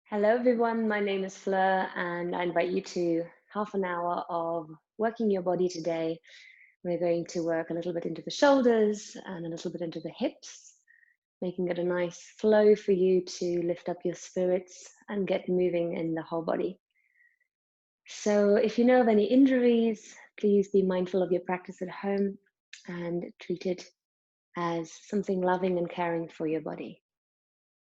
Hello, everyone. My name is Fleur, and I invite you to half an hour of working your body today. We're going to work a little bit into the shoulders and a little bit into the hips, making it a nice flow for you to lift up your spirits and get moving in the whole body. So, if you know of any injuries, please be mindful of your practice at home and treat it as something loving and caring for your body.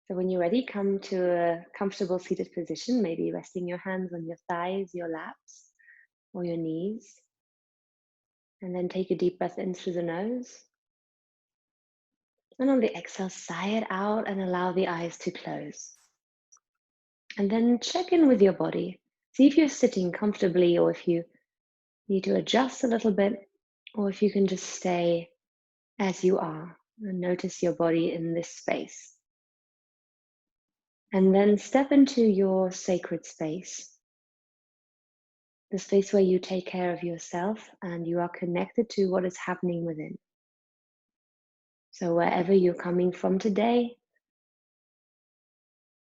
So when you're ready, come to a comfortable seated position, maybe resting your hands on your thighs, your laps, or your knees. And then take a deep breath in through the nose. And on the exhale, sigh it out and allow the eyes to close. And then check in with your body. See if you're sitting comfortably or if you need to adjust a little bit, or if you can just stay as you are and notice your body in this space. And then step into your sacred space. The space where you take care of yourself and you are connected to what is happening within. So wherever you're coming from today,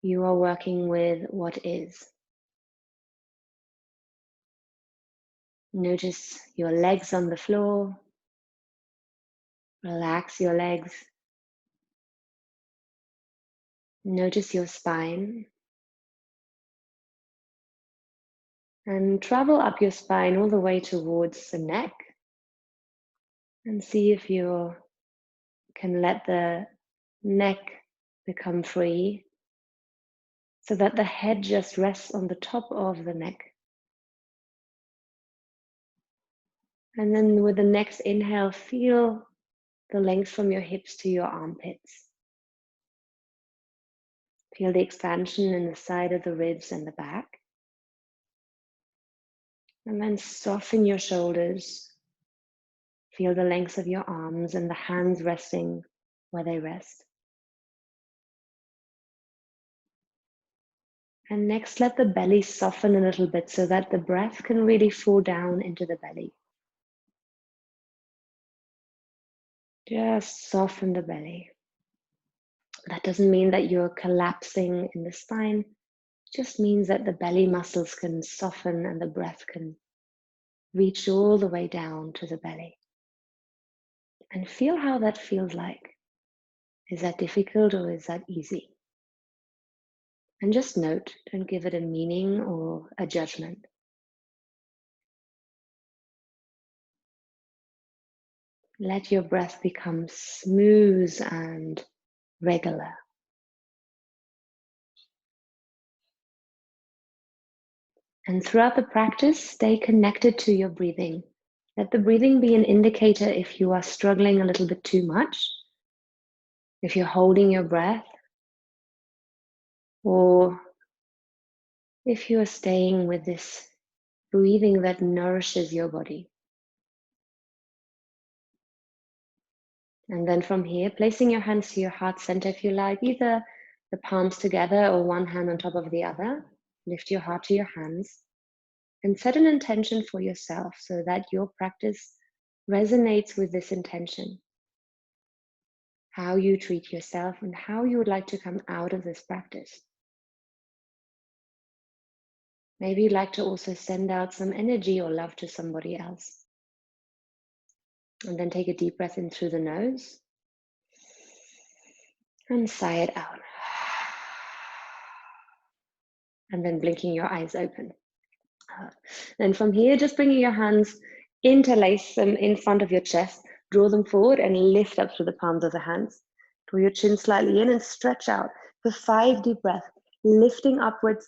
you are working with what is. Notice your legs on the floor. Relax your legs. Notice your spine. And travel up your spine all the way towards the neck. And see if you can let the neck become free so that the head just rests on the top of the neck. And then with the next inhale, feel the length from your hips to your armpits. Feel the expansion in the side of the ribs and the back. And then soften your shoulders. Feel the length of your arms and the hands resting where they rest. And next, let the belly soften a little bit so that the breath can really fall down into the belly. Just soften the belly. That doesn't mean that you're collapsing in the spine. It just means that the belly muscles can soften and the breath can reach all the way down to the belly. And feel how that feels like. Is that difficult or is that easy? And just note, don't give it a meaning or a judgment. Let your breath become smooth and regular. And throughout the practice, stay connected to your breathing. Let the breathing be an indicator if you are struggling a little bit too much, if you're holding your breath, or if you are staying with this breathing that nourishes your body. And then from here, placing your hands to your heart center if you like, either the palms together or one hand on top of the other. Lift your heart to your hands and set an intention for yourself so that your practice resonates with this intention. How you treat yourself and how you would like to come out of this practice. Maybe you'd like to also send out some energy or love to somebody else. And then take a deep breath in through the nose and sigh it out. And then blinking your eyes open. Then from here, just bringing your hands, interlace them in front of your chest, draw them forward and lift up through the palms of the hands. Draw your chin slightly in and stretch out for 5 deep breaths, lifting upwards,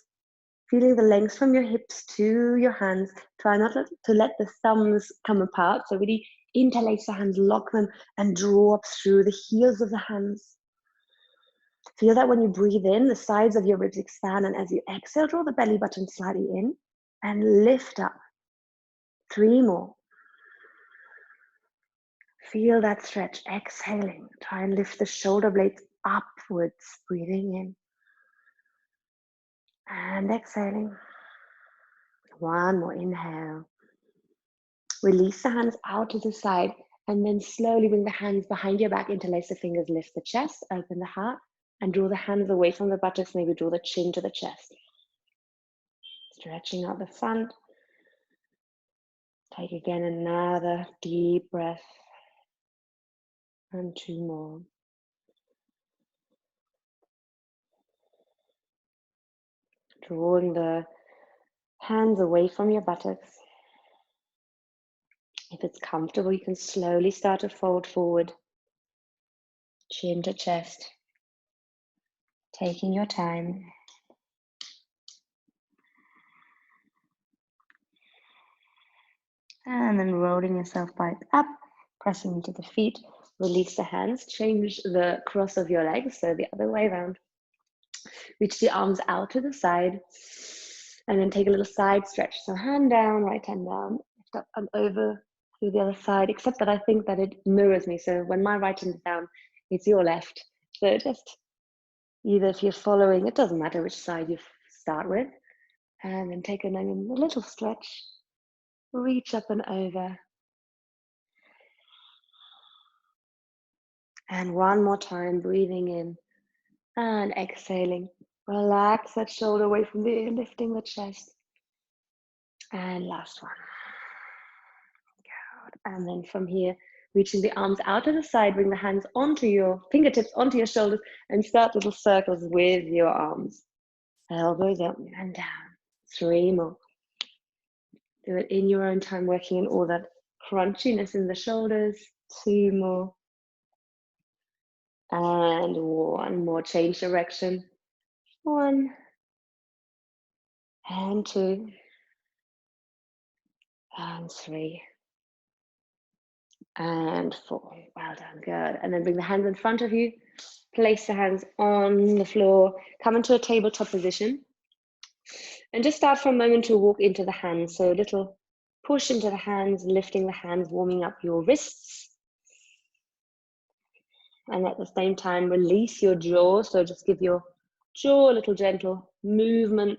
feeling the length from your hips to your hands. Try not to let the thumbs come apart. So really interlace the hands, lock them, and draw up through the heels of the hands. Feel that when you breathe in, the sides of your ribs expand, and as you exhale, draw the belly button slightly in and lift up. 3 more. Feel that stretch. Exhaling. Try and lift the shoulder blades upwards, breathing in. And exhaling. 1 more inhale. Release the hands out to the side and then slowly bring the hands behind your back, interlace the fingers, lift the chest, open the heart. And draw the hands away from the buttocks, maybe draw the chin to the chest. Stretching out the front. Take again another deep breath. And 2 more. Drawing the hands away from your buttocks. If it's comfortable, you can slowly start to fold forward. Chin to chest. Taking your time. And then rolling yourself back up, pressing into the feet. Release the hands, change the cross of your legs, so the other way around. Reach the arms out to the side, and then take a little side stretch. So hand down, right hand down, lift up and over to the other side, except that I think that it mirrors me. So when my right hand is down, it's your left. So just either if you're following, it doesn't matter which side you start with, and then take a little stretch, reach up and over. And one more time, breathing in and exhaling. Relax that shoulder away from the ear, lifting the chest. And last one. Good. And then from here, reaching the arms out to the side, bring the hands onto your fingertips, onto your shoulders, and start little circles with your arms. Elbows up and down. 3 more. Do it in your own time, working in all that crunchiness in the shoulders. 2 more. And 1 more. Change direction. 1 and 2 and 3 and 4. Well done, good. And then bring the hands in front of you. Place the hands on the floor. Come into a tabletop position. And just start for a moment to walk into the hands. So a little push into the hands, lifting the hands, warming up your wrists. And at the same time, release your jaw. So just give your jaw a little gentle movement.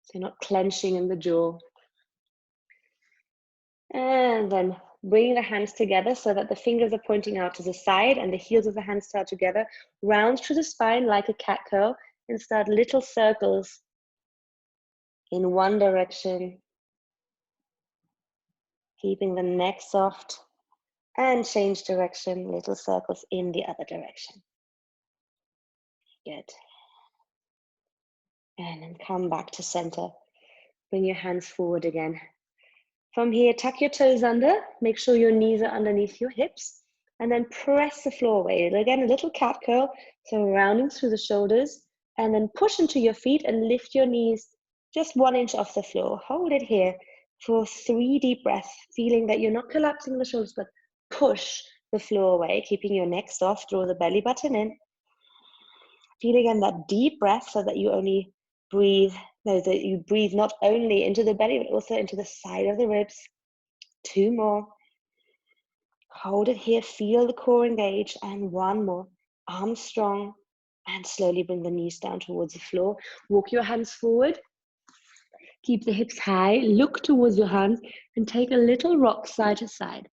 So you're not clenching in the jaw. And then bring the hands together so that the fingers are pointing out to the side and the heels of the hands start together. Round through the spine like a cat curl and start little circles in one direction. Keeping the neck soft. And change direction, little circles in the other direction. Good. And then come back to center. Bring your hands forward again. From here, tuck your toes under. Make sure your knees are underneath your hips. And then press the floor away. Again, a little cat curl. So rounding through the shoulders. And then push into your feet and lift your knees just 1 inch off the floor. Hold it here for 3 deep breaths. Feeling that you're not collapsing the shoulders, but push the floor away, keeping your neck soft. Draw the belly button in. Feel again that deep breath so that you only breathe, that you breathe not only into the belly, but also into the side of the ribs. 2 more. Hold it here, feel the core engage, and 1 more. Arms strong, and slowly bring the knees down towards the floor. Walk your hands forward. Keep the hips high, look towards your hands, and take a little rock side to side.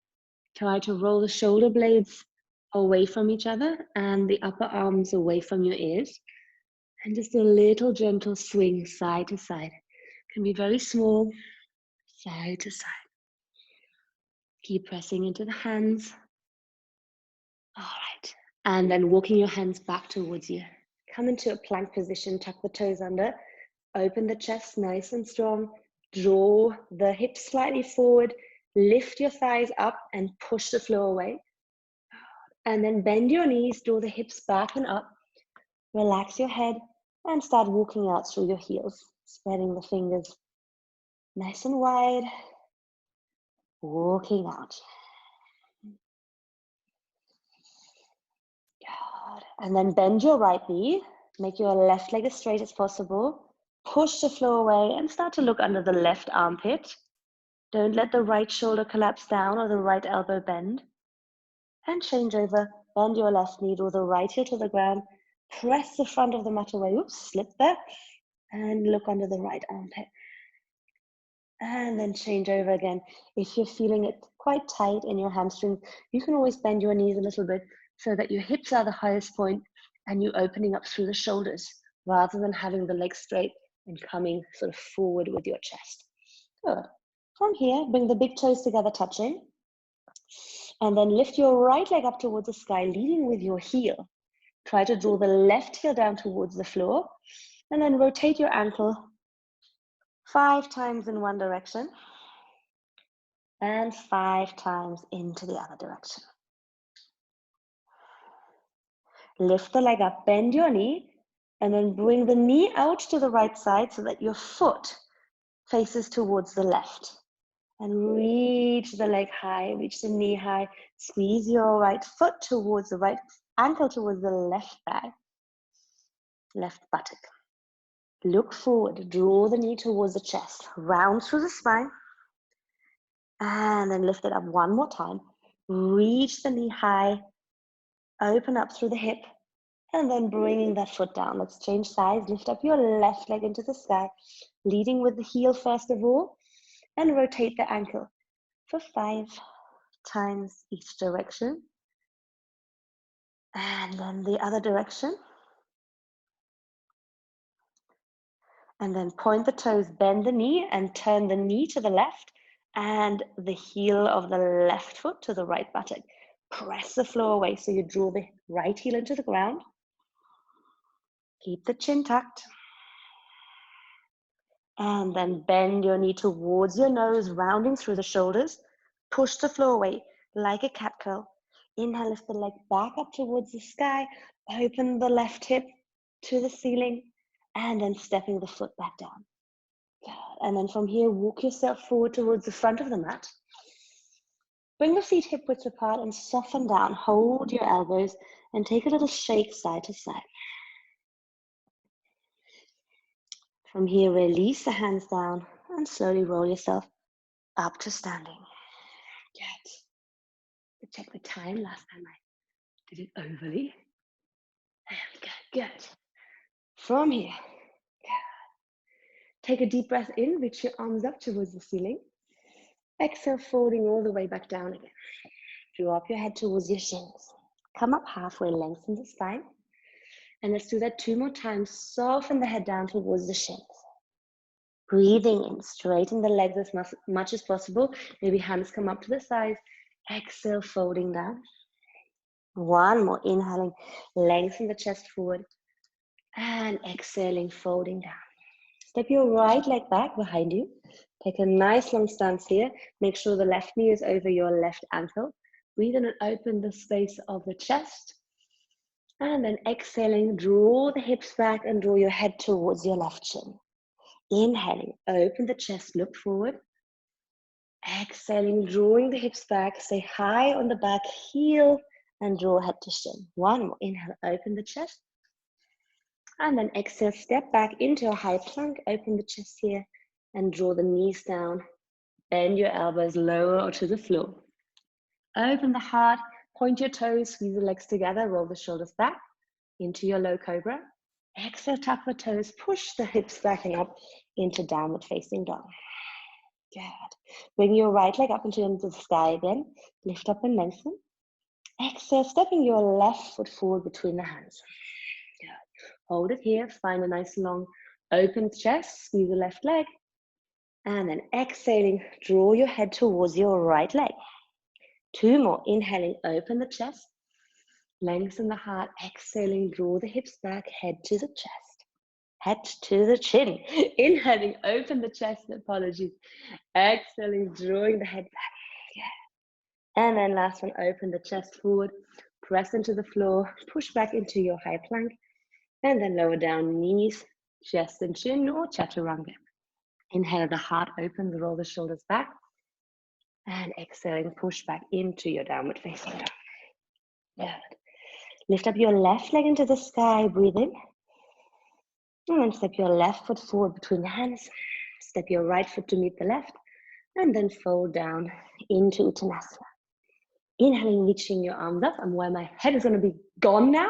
Try to roll the shoulder blades away from each other and the upper arms away from your ears. And just a little gentle swing side to side. Can be very small, side to side. Keep pressing into the hands. All right. And then walking your hands back towards you. Come into a plank position, tuck the toes under. Open the chest nice and strong. Draw the hips slightly forward. Lift your thighs up and push the floor away. And then bend your knees, draw the hips back and up. Relax your head and start walking out through your heels. Spreading the fingers nice and wide. Walking out. Good. And then bend your right knee. Make your left leg as straight as possible. Push the floor away and start to look under the left armpit. Don't let the right shoulder collapse down or the right elbow bend. And change over. Bend your left knee, draw the right heel to the ground. Press the front of the mat away. Oops, slip there. And look under the right armpit. And then change over again. If you're feeling it quite tight in your hamstrings, you can always bend your knees a little bit so that your hips are the highest point and you opening up through the shoulders rather than having the legs straight and coming sort of forward with your chest. Good. From here, bring the big toes together, touching. And then lift your right leg up towards the sky, leading with your heel. Try to draw the left heel down towards the floor. And then rotate your ankle 5 times in one direction. And 5 times into the other direction. Lift the leg up, bend your knee, and then bring the knee out to the right side so that your foot faces towards the left. And reach the leg high, reach the knee high, squeeze your right foot towards the right ankle towards the left thigh, left buttock. Look forward, draw the knee towards the chest, round through the spine, and then lift it up one more time. Reach the knee high, open up through the hip, and then bringing that foot down. Let's change sides. Lift up your left leg into the sky, leading with the heel first of all, and rotate the ankle for 5 times each direction. And then the other direction. And then point the toes, bend the knee, and turn the knee to the left and the heel of the left foot to the right buttock. Press the floor away so you draw the right heel into the ground. Keep the chin tucked. And then bend your knee towards your nose, rounding through the shoulders. Push the floor away like a cat curl. Inhale, lift the leg back up towards the sky. Open the left hip to the ceiling. And then stepping the foot back down. And then from here, walk yourself forward towards the front of the mat. Bring the feet hip width apart and soften down. Hold your elbows and take a little shake side to side. From here, release the hands down and slowly roll yourself up to standing. Good. Check the time. Last time I did it overly. There we go. Good. From here, take a deep breath in. Reach your arms up towards the ceiling. Exhale, folding all the way back down again. Drop your head towards your shins. Come up halfway, lengthen the spine. And let's do that 2 more times. Soften the head down towards the shins. Breathing in, straighten the legs as much as possible. Maybe hands come up to the sides. Exhale, folding down. 1 more, inhaling, lengthen the chest forward. And exhaling, folding down. Step your right leg back behind you. Take a nice long stance here. Make sure the left knee is over your left ankle. Breathe in and open the space of the chest. And then exhaling, draw the hips back and draw your head towards your left shin. Inhaling, open the chest, look forward. Exhaling, drawing the hips back, stay high on the back heel and draw head to shin. 1 more, inhale, open the chest. And then exhale, step back into a high plank, open the chest here and draw the knees down. Bend your elbows lower to the floor. Open the heart, point your toes, squeeze the legs together, roll the shoulders back into your low cobra. Exhale, tuck the toes, push the hips back and up into downward facing dog. Good. Bring your right leg up into the sky again. Lift up and lengthen. Exhale, stepping your left foot forward between the hands. Good. Hold it here, find a nice long open chest, squeeze the left leg. And then exhaling, draw your head towards your right leg. 2 more, inhaling, open the chest. Lengthen the heart, exhaling, draw the hips back, head to the chest. Head to the chin. Inhaling, open the chest, apologies. Exhaling, drawing the head back. Yeah. And then last one, open the chest forward, press into the floor, push back into your high plank, and then lower down knees, chest and chin, or chaturanga. Inhale, the heart open, roll the shoulders back. And exhaling, push back into your downward facing dog. Good. Lift up your left leg into the sky, breathe in. And then step your left foot forward between the hands. Step your right foot to meet the left. And then fold down into Uttanasana. Inhaling, reaching your arms up. I'm where my head is going to be gone now.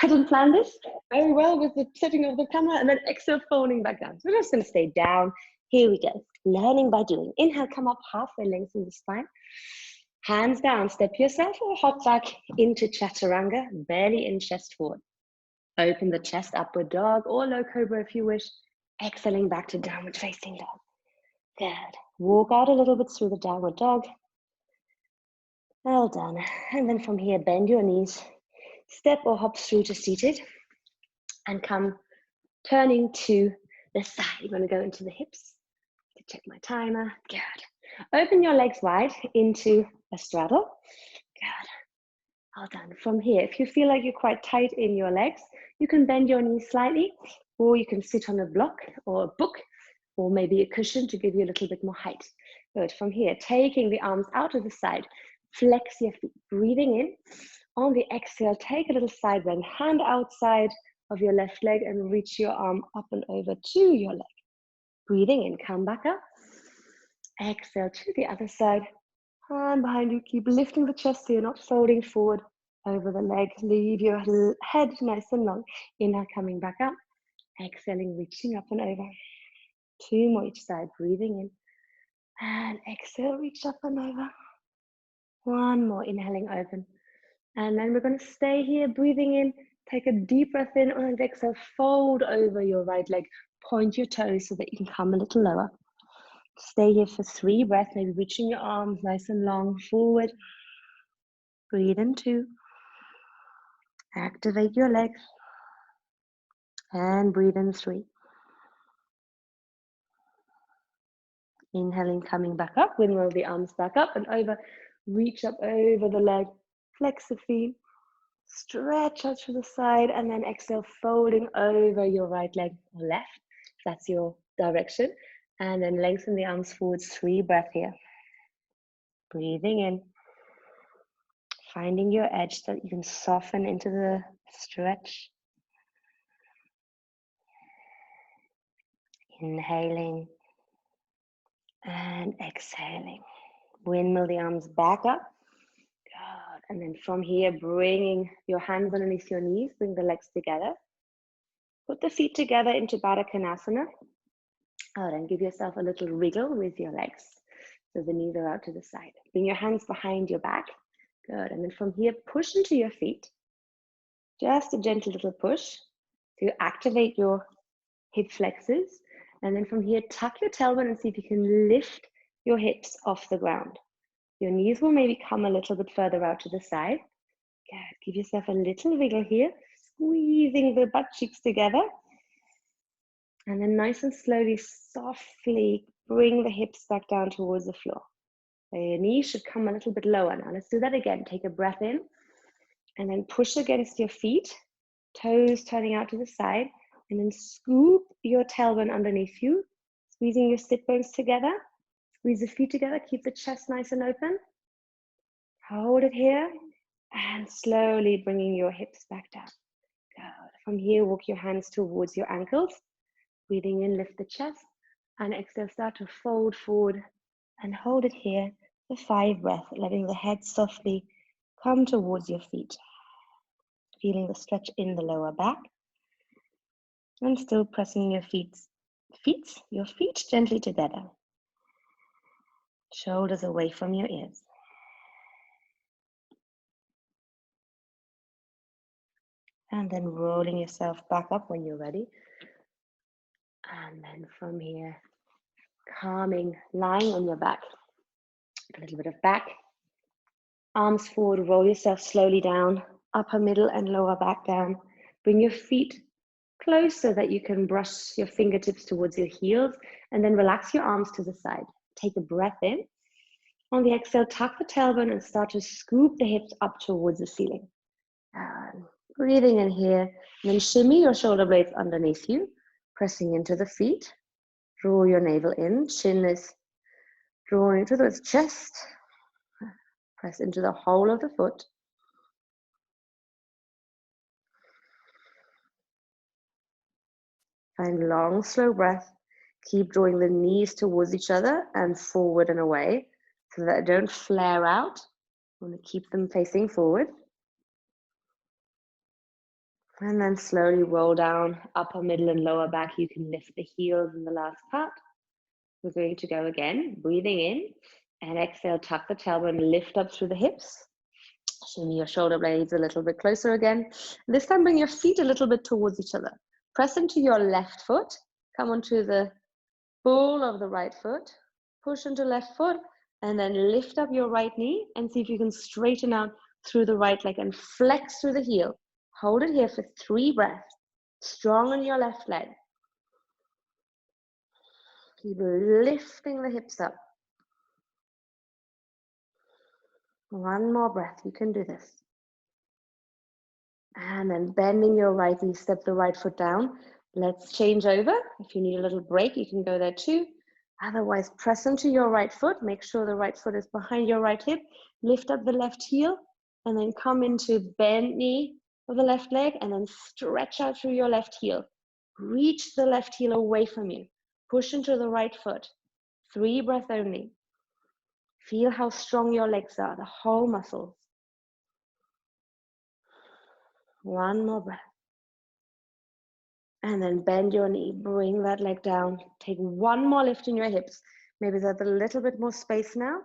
I didn't plan this very well with the setting of the camera. And then exhale, folding back down. So we're just going to stay down. Here we go. Learning by doing. Inhale, come up halfway, lengthen the spine. Hands down, step yourself or hop back into chaturanga, belly in, chest forward. Open the chest, upward dog, or low cobra if you wish. Exhaling back to downward facing dog. Good. Walk out a little bit through the downward dog. Well done. And then from here, bend your knees. Step or hop through to seated. And come turning to the side. I'm going to go into the hips. Check my timer. Good. Open your legs wide into a straddle. Good. Well done. From here, if you feel like you're quite tight in your legs, you can bend your knees slightly, or you can sit on a block or a book, or maybe a cushion to give you a little bit more height. Good. From here, taking the arms out to the side, flex your feet, breathing in. On the exhale, take a little side bend, hand outside of your left leg and reach your arm up and over to your leg. Breathing in, come back up. Exhale to the other side. Hand behind you, keep lifting the chest so you're not folding forward over the leg. Leave your head nice and long. Inhale, coming back up. Exhaling, reaching up and over. 2 more each side, breathing in. And exhale, reach up and over. 1 more, inhaling, open. And then we're going to stay here, breathing in. Take a deep breath in, and exhale, fold over your right leg. Point your toes so that you can come a little lower. Stay here for 3 breaths, maybe reaching your arms nice and long forward. Breathe in 2. Activate your legs. And breathe in 3. Inhaling, coming back up. Windmill the arms back up and over. Reach up over the leg. Flex the feet. Stretch out to the side. And then exhale, folding over your right leg or left. That's your direction. And then lengthen the arms forward. 3 breaths here. Breathing in. Finding your edge so that you can soften into the stretch. Inhaling and exhaling. Windmill the arms back up. Good. And then from here, bringing your hands underneath your knees, bring the legs together. Put the feet together into Baddha Konasana. Good. And give yourself a little wriggle with your legs. So the knees are out to the side. Bring your hands behind your back. Good. And then from here, push into your feet. Just a gentle little push to activate your hip flexors. And then from here, tuck your tailbone and see if you can lift your hips off the ground. Your knees will maybe come a little bit further out to the side. Good. Give yourself a little wiggle here, squeezing the butt cheeks together. And then nice and slowly, softly bring the hips back down towards the floor. So your knees should come a little bit lower now. Let's do that again. Take a breath in and then push against your feet, toes turning out to the side. And then scoop your tailbone underneath you, squeezing your sit bones together. Squeeze the feet together, keep the chest nice and open. Hold it here, and slowly bringing your hips back down. Good. From here, walk your hands towards your ankles. Breathing in, lift the chest, and exhale, start to fold forward and hold it here for 5 breaths, letting the head softly come towards your feet. Feeling the stretch in the lower back. And still pressing your feet gently together. Shoulders away from your ears. And then rolling yourself back up when you're ready. And then from here, calming, lying on your back. A little bit of back. Arms forward, roll yourself slowly down. Upper, middle, and lower back down. Bring your feet close so that you can brush your fingertips towards your heels, and then relax your arms to the side. Take a breath in. On the exhale, tuck the tailbone and start to scoop the hips up towards the ceiling. Breathing in here, and then shimmy your shoulder blades underneath you, pressing into the feet. Draw your navel in, chin is drawing to the chest. Press into the whole of the foot. Find long, slow breath. Keep drawing the knees towards each other and forward and away so that they don't flare out. You want to keep them facing forward. And then slowly roll down, upper, middle, and lower back. You can lift the heels in the last part. We're going to go again, breathing in and exhale, tuck the tailbone, lift up through the hips. Shimmy your shoulder blades a little bit closer again. This time bring your feet a little bit towards each other. Press into your left foot. Come onto the ball of the right foot. Push into left foot and then lift up your right knee and see if you can straighten out through the right leg and flex through the heel. Hold it here for 3 breaths. Strong on your left leg. Keep lifting the hips up. One more breath, you can do this. And then bending your right knee, step the right foot down. Let's change over. If you need a little break, you can go there too. Otherwise, press into your right foot. Make sure the right foot is behind your right hip. Lift up the left heel and then come into bent knee of the left leg and then stretch out through your left heel. Reach the left heel away from you. Push into the right foot. 3 breaths only. Feel how strong your legs are, the whole muscles. One more breath. And then bend your knee, bring that leg down. Take one more lift in your hips. Maybe there's a little bit more space now.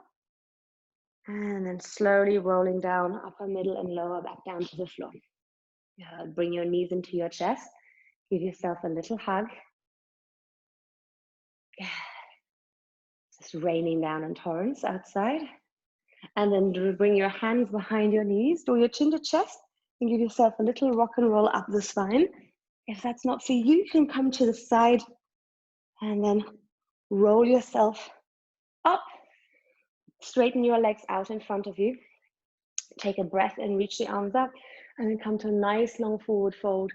And then slowly rolling down, upper, middle, and lower back down to the floor. Bring your knees into your chest. Give yourself a little hug. It's just raining down in torrents outside. And then bring your hands behind your knees, draw your chin to chest, and give yourself a little rock and roll up the spine. If that's not for you, you can come to the side and then roll yourself up. Straighten your legs out in front of you. Take a breath and reach the arms up, and then come to a nice long forward fold.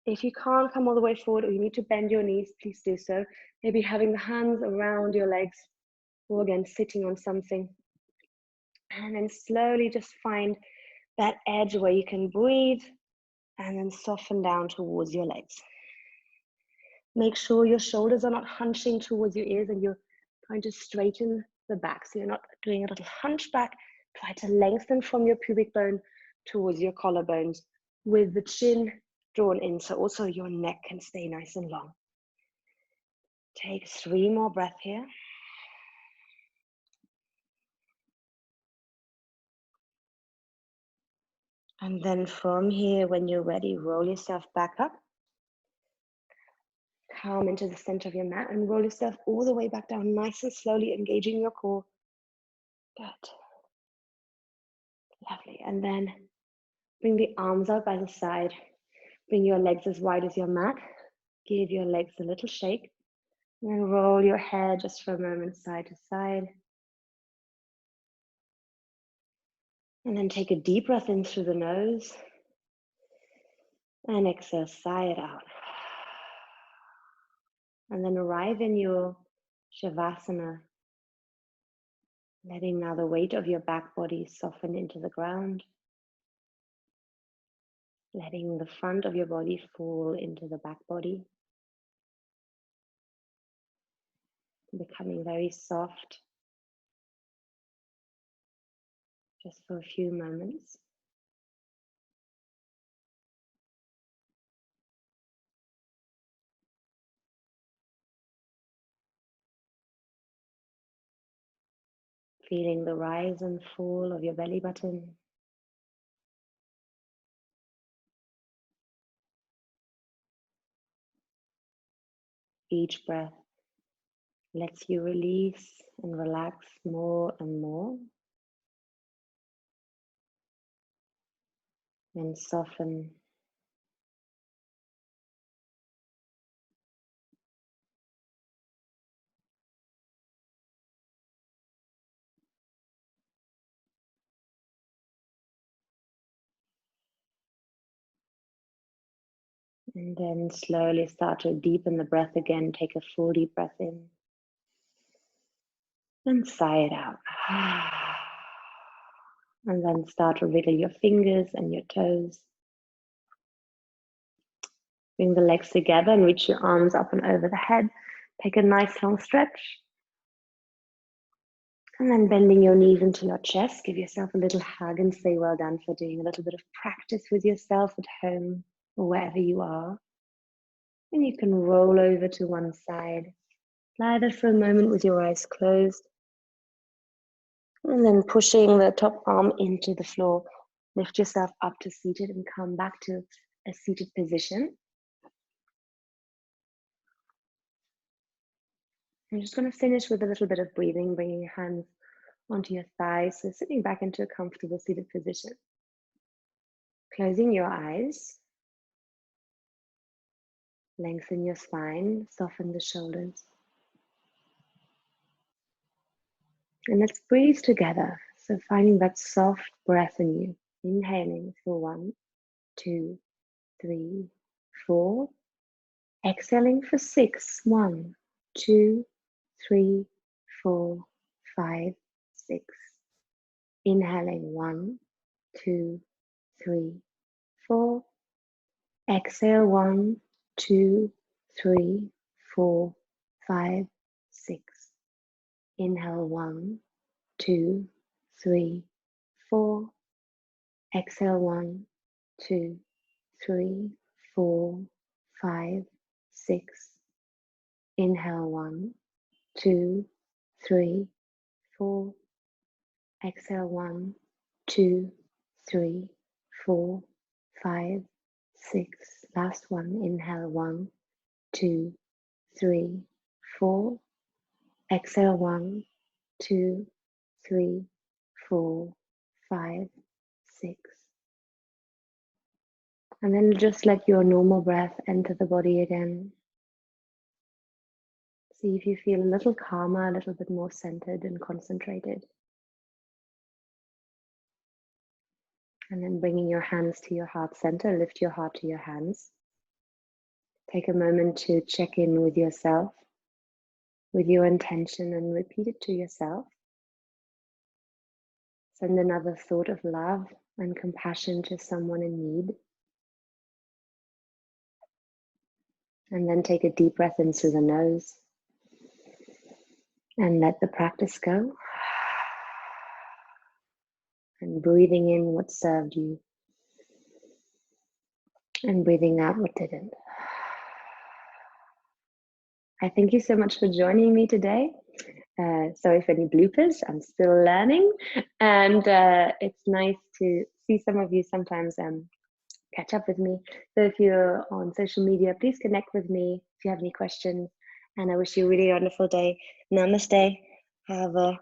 If you can't come all the way forward or you need to bend your knees, please do so. Maybe having the hands around your legs, or again, sitting on something. And then slowly just find that edge where you can breathe and then soften down towards your legs. Make sure your shoulders are not hunching towards your ears and you're trying to straighten the back. So you're not doing a little hunchback. Try to lengthen from your pubic bone towards your collarbones with the chin drawn in, so also your neck can stay nice and long. Take 3 more breaths here. And then from here, when you're ready, roll yourself back up. Come into the center of your mat and roll yourself all the way back down, nice and slowly, engaging your core. Good. Lovely. And then bring the arms out by the side. Bring your legs as wide as your mat. Give your legs a little shake. And then roll your head just for a moment side to side. And then take a deep breath in through the nose. And exhale, sigh it out. And then arrive in your Shavasana. Letting now the weight of your back body soften into the ground. Letting the front of your body fall into the back body. Becoming very soft. Just for a few moments. Feeling the rise and fall of your belly button. Each breath lets you release and relax more and more. And soften. And then slowly start to deepen the breath again. Take a full deep breath in. And sigh it out. And then start to wiggle your fingers and your toes. Bring the legs together and reach your arms up and over the head. Take a nice long stretch. And then bending your knees into your chest. Give yourself a little hug and say well done for doing a little bit of practice with yourself at home or wherever you are. And you can roll over to one side. Lie there for a moment with your eyes closed. And then pushing the top arm into the floor. Lift yourself up to seated and come back to a seated position. I'm just going to finish with a little bit of breathing, bringing your hands onto your thighs, so sitting back into a comfortable seated position. Closing your eyes. Lengthen your spine, soften the shoulders. And let's breathe together. So finding that soft breath in you. Inhaling for 1, 2, 3, 4. Exhaling for 6. 1, 2, 3, 4, 5, 6. Inhaling 1, 2, 3, 4. Exhale 1, 2, 3, 4, 5, 6. Inhale 1, 2, 3, 4. Exhale 1, 2, 3, 4, 5, 6. Inhale 1, 2, 3, 4. Exhale 1, 2, 3, 4, 5, 6. Last one. Inhale 1, 2, 3, 4. Exhale 1, 2, 3, 4, 5, 6. And then just let your normal breath enter the body again. See if you feel a little calmer, a little bit more centered and concentrated. And then bringing your hands to your heart center, lift your heart to your hands. Take a moment to check in with yourself, with your intention, and repeat it to yourself. Send another thought of love and compassion to someone in need. And then take a deep breath in through the nose. And let the practice go. And breathing in what served you. And breathing out what didn't. I thank you so much for joining me today. Sorry for any bloopers, I'm still learning. And it's nice to see some of you sometimes catch up with me. So if you're on social media, please connect with me if you have any questions. And I wish you a really wonderful day. Namaste. Have a